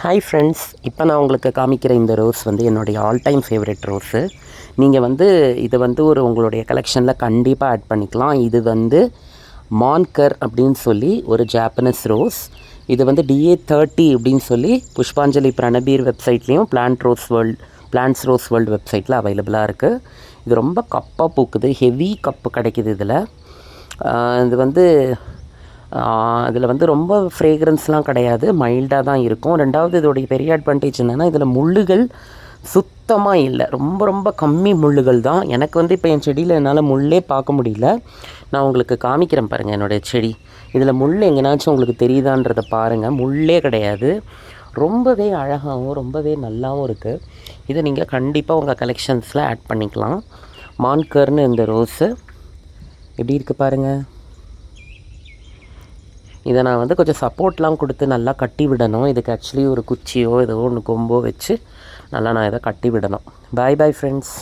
Hi friends, இப்போ நான் உங்களுக்கு காமிக்கிற இந்த ரோஸ் வந்து என்னுடைய ஆல் டைம் ஃபேவரட் ரோஸு. நீங்கள் வந்து இதை வந்து உங்களுடைய கலெக்ஷனில் கண்டிப்பாக ஆட் பண்ணிக்கலாம். இது வந்து மான்கர் அப்படின்னு சொல்லி ஒரு ஜாப்பனீஸ் ரோஸ். இது வந்து DA30 அப்படின்னு சொல்லி புஷ்பாஞ்சலி பிரணபீர் வெப்சைட்லேயும் பிளான்ட்ஸ் ரோஸ் வேர்ல்டு வெப்சைட்டில் அவைலபிளாக இருக்குது. இது ரொம்ப கப்பாக பூக்குது, ஹெவி கப்பு கிடைக்கிது இதில். இது வந்து இதில் வந்து ரொம்ப ஃப்ரேக்ரன்ஸ்லாம் கிடையாது, மைல்டாக தான் இருக்கும். ரெண்டாவது இதோடைய பெரிய அட்வான்டேஜ் என்னென்னா இதில் முள்ளுகள் சுத்தமாக இல்லை, ரொம்ப ரொம்ப கம்மி முள்ளுகள் தான். எனக்கு வந்து இப்போ என் செடியில் என்னால் முள்ளே பார்க்க முடியல. நான் உங்களுக்கு காமிக்கிறேன் பாருங்கள் என்னுடைய செடி. இதில் முள் எங்கேனாச்சும் உங்களுக்கு தெரியுதான்றதை பாருங்கள், முள்ளே கிடையாது. ரொம்பவே அழகாகவும் ரொம்பவே நல்லாவும் இருக்குது. இதை நீங்கள் கண்டிப்பாக உங்கள் கலெக்ஷன்ஸில் ஆட் பண்ணிக்கலாம். மான்கர்னு இந்த ரோஸு எப்படி இருக்குது பாருங்கள். இதை நான் வந்து கொஞ்சம் சப்போர்ட்லாம் கொடுத்து நல்லா கட்டி விடணும். இதுக்கு ஆக்சுவலி ஒரு குச்சியோ ஏதோ ஒன்று கொம்போ வச்சு நல்லா நான் இதை கட்டி விடணும். பாய் பாய் ஃப்ரெண்ட்ஸ்.